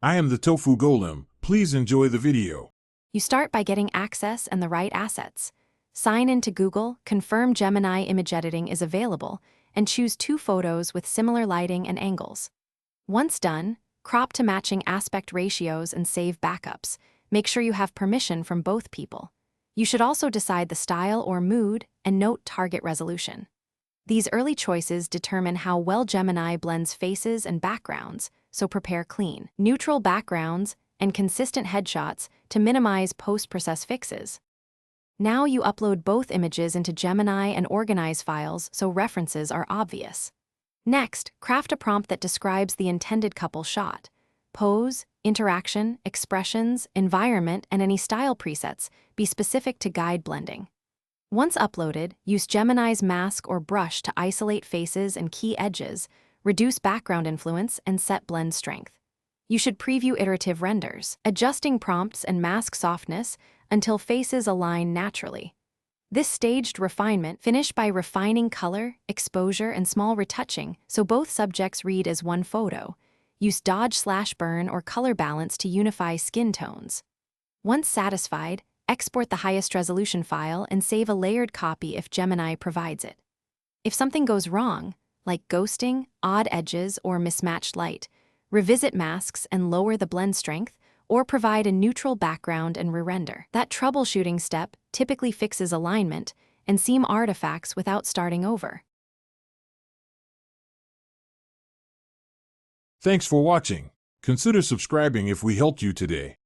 I am the Tofu Golem. Please enjoy the video. You start by getting access and the right assets. Sign into Google, confirm Gemini image editing is available, and choose 2 photos with similar lighting and angles. Once done, crop to matching aspect ratios and save backups. Make sure you have permission from both people. You should also decide the style or mood and note target resolution. These early choices determine how well Gemini blends faces and backgrounds, so prepare clean, neutral backgrounds and consistent headshots to minimize post-process fixes. Now you upload both images into Gemini and organize files so references are obvious. Next, craft a prompt that describes the intended couple shot. Pose, interaction, expressions, environment, and any style presets be specific to guide blending. Once uploaded, use Gemini's mask or brush to isolate faces and key edges, reduce background influence, and set blend strength. You should preview iterative renders, adjusting prompts and mask softness until faces align naturally. This staged refinement finished by refining color, exposure, and small retouching so both subjects read as one photo. Use dodge/burn or color balance to unify skin tones. Once satisfied, export the highest resolution file and save a layered copy if Gemini provides it. If something goes wrong, like ghosting, odd edges, or mismatched light, revisit masks and lower the blend strength, or provide a neutral background and re-render. That troubleshooting step typically fixes alignment and seam artifacts without starting over. Thanks for watching. Consider subscribing if we helped you today.